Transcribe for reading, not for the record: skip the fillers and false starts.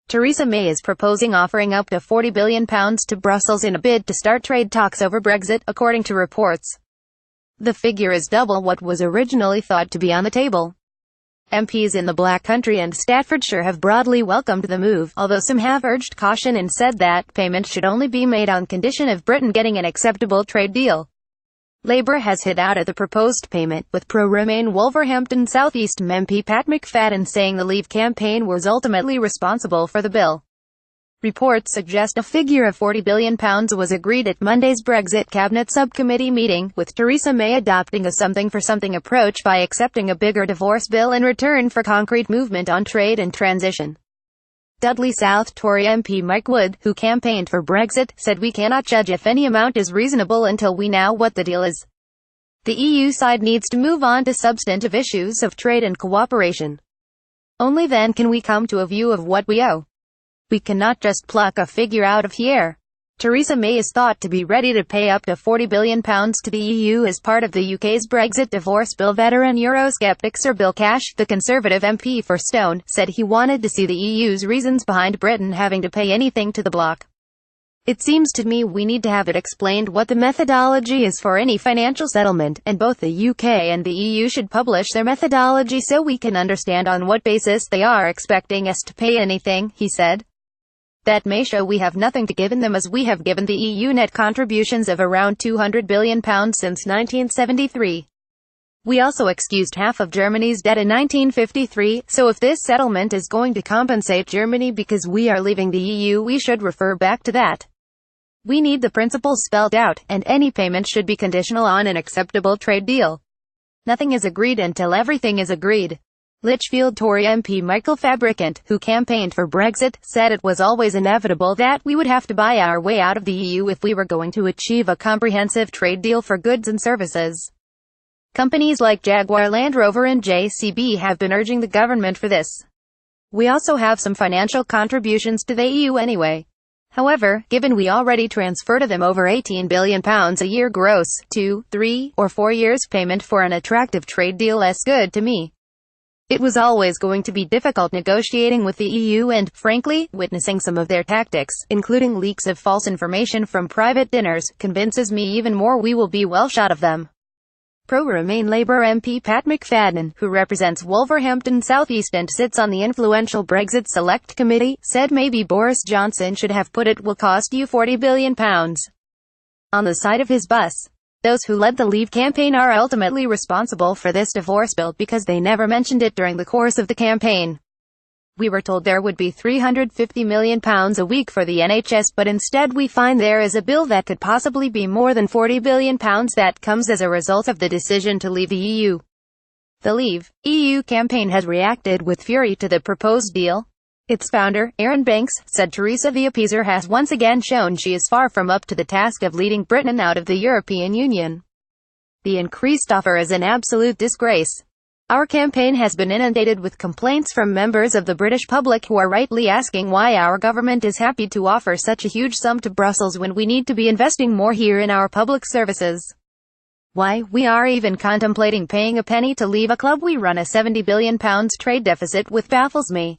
Theresa May is proposing offering up to £40 billion to Brussels in a bid to start trade talks over Brexit, according to reports. The figure is double what was originally thought to be on the table. MPs in the Black Country and Staffordshire have broadly welcomed the move, although some have urged caution and said that payment should only be made on condition of Britain getting an acceptable trade deal. Labour has hit out at the proposed payment, with ProRemain Wolverhampton South East MP Pat McFadden saying the Leave campaign was ultimately responsible for the bill. Reports suggest a figure of £40 billion was agreed at Monday's Brexit Cabinet Subcommittee meeting, with Theresa May adopting a something-for-something approach by accepting a bigger divorce bill in return for concrete movement on trade and transition. Dudley South Tory MP Mike Wood, who campaigned for Brexit, said we cannot judge if any amount is reasonable until we know what the deal is. The EU side needs to move on to substantive issues of trade and cooperation. Only then can we come to a view of what we owe. We cannot just pluck a figure out of here. Theresa May is thought to be ready to pay up to £40 billion to the EU as part of the UK's Brexit divorce bill. Veteran Eurosceptic Sir Bill Cash, the Conservative MP for Stone, said he wanted to see the EU's reasons behind Britain having to pay anything to the bloc. It seems to me we need to have it explained what the methodology is for any financial settlement, and both the UK and the EU should publish their methodology so we can understand on what basis they are expecting us to pay anything, he said. That may show we have nothing to give in them, as we have given the EU net contributions of around £200 billion since 1973. We also excused half of Germany's debt in 1953, so if this settlement is going to compensate Germany because we are leaving the EU, we should refer back to that. We need the principles spelled out, and any payment should be conditional on an acceptable trade deal. Nothing is agreed until everything is agreed. Lichfield Tory MP Michael Fabricant, who campaigned for Brexit, said it was always inevitable that we would have to buy our way out of the EU if we were going to achieve a comprehensive trade deal for goods and services. Companies like Jaguar Land Rover and JCB have been urging the government for this. We also have some financial contributions to the EU anyway. However, given we already transfer to them over £18 billion a year gross, 2, 3, or 4 years payment for an attractive trade deal is good to me. It was always going to be difficult negotiating with the EU and, frankly, witnessing some of their tactics, including leaks of false information from private dinners, convinces me even more we will be well shot of them. Pro-Remain Labour MP Pat McFadden, who represents Wolverhampton South East and sits on the influential Brexit Select Committee, said maybe Boris Johnson should have put it will cost you £40 billion on the side of his bus. Those who led the Leave campaign are ultimately responsible for this divorce bill because they never mentioned it during the course of the campaign. We were told there would be £350 million a week for the NHS, but instead we find there is a bill that could possibly be more than £40 billion that comes as a result of the decision to leave the EU. The Leave EU campaign has reacted with fury to the proposed deal. Its founder, Aaron Banks, said Theresa the Appeaser has once again shown she is far from up to the task of leading Britain out of the European Union. The increased offer is an absolute disgrace. Our campaign has been inundated with complaints from members of the British public who are rightly asking why our government is happy to offer such a huge sum to Brussels when we need to be investing more here in our public services. Why we are even contemplating paying a penny to leave a club we run a £70 billion trade deficit with baffles me.